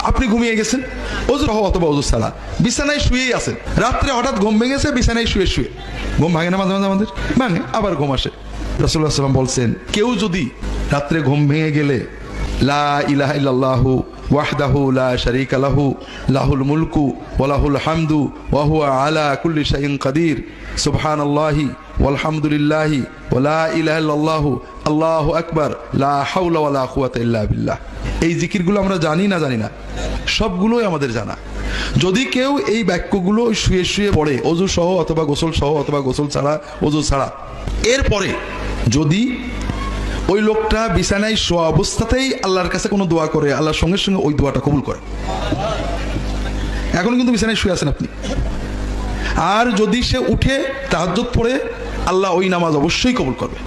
আপনি ঘুমিয়ে গেছেন ওযু সহ অথবা ওযু ছাড়া, বিছানায় শুয়েই আছেন, রাত্রে হঠাৎ ঘুম ভেঙেছে, বিছানায় শুয়ে শুয়ে। ঘুম ভাঙে না মাঝে মাঝে আমাদের? ভাঙে, আবার ঘুম আসে। রাসূলুল্লাহ সাল্লাল্লাহু আলাইহি ওয়াসাল্লাম বলছেন, কেউ যদি রাত্রে ঘুম ভেঙে গেলে লা ইলাহা ইল্লাল্লাহু ওয়াহদাহু লা শারীকা লাহু লাহুল মুলকু ওয়া লাহুল হামদু ওয়া হুয়া আলা কুল্লি শাইইন কাদির সুবহানাল্লাহি ওয়ালহামদুলিল্লাহি ওয়া লা ইলাহা ইল্লাল্লাহু আল্লাহু আকবার লা হাওলা ওয়া লা কুওয়াতা ইল্লা বিল্লাহ। এই জিকিরগুলো আমরা জানি না? জানি না, সবগুলোই আমাদের জানা। যদি কেউ এই বাক্যগুলো শুয়ে শুয়ে পড়ে, ওযু সহ অথবা গোসল সহ অথবা গোসল ছাড়া, ওযু ছাড়া, এরপরে যদি ওই লোকটা বিছানায় শোয়া অবস্থাতেই আল্লাহর কাছে কোনো দোয়া করে, আল্লাহর সঙ্গে সঙ্গে ওই দোয়াটা কবুল করে। এখন কিন্তু বিছানায় শুয়ে আছেন আপনি। আর যদি সে উঠে তাহাজ্জুদ পড়ে, আল্লাহ ওই নামাজ অবশ্যই কবুল করবে।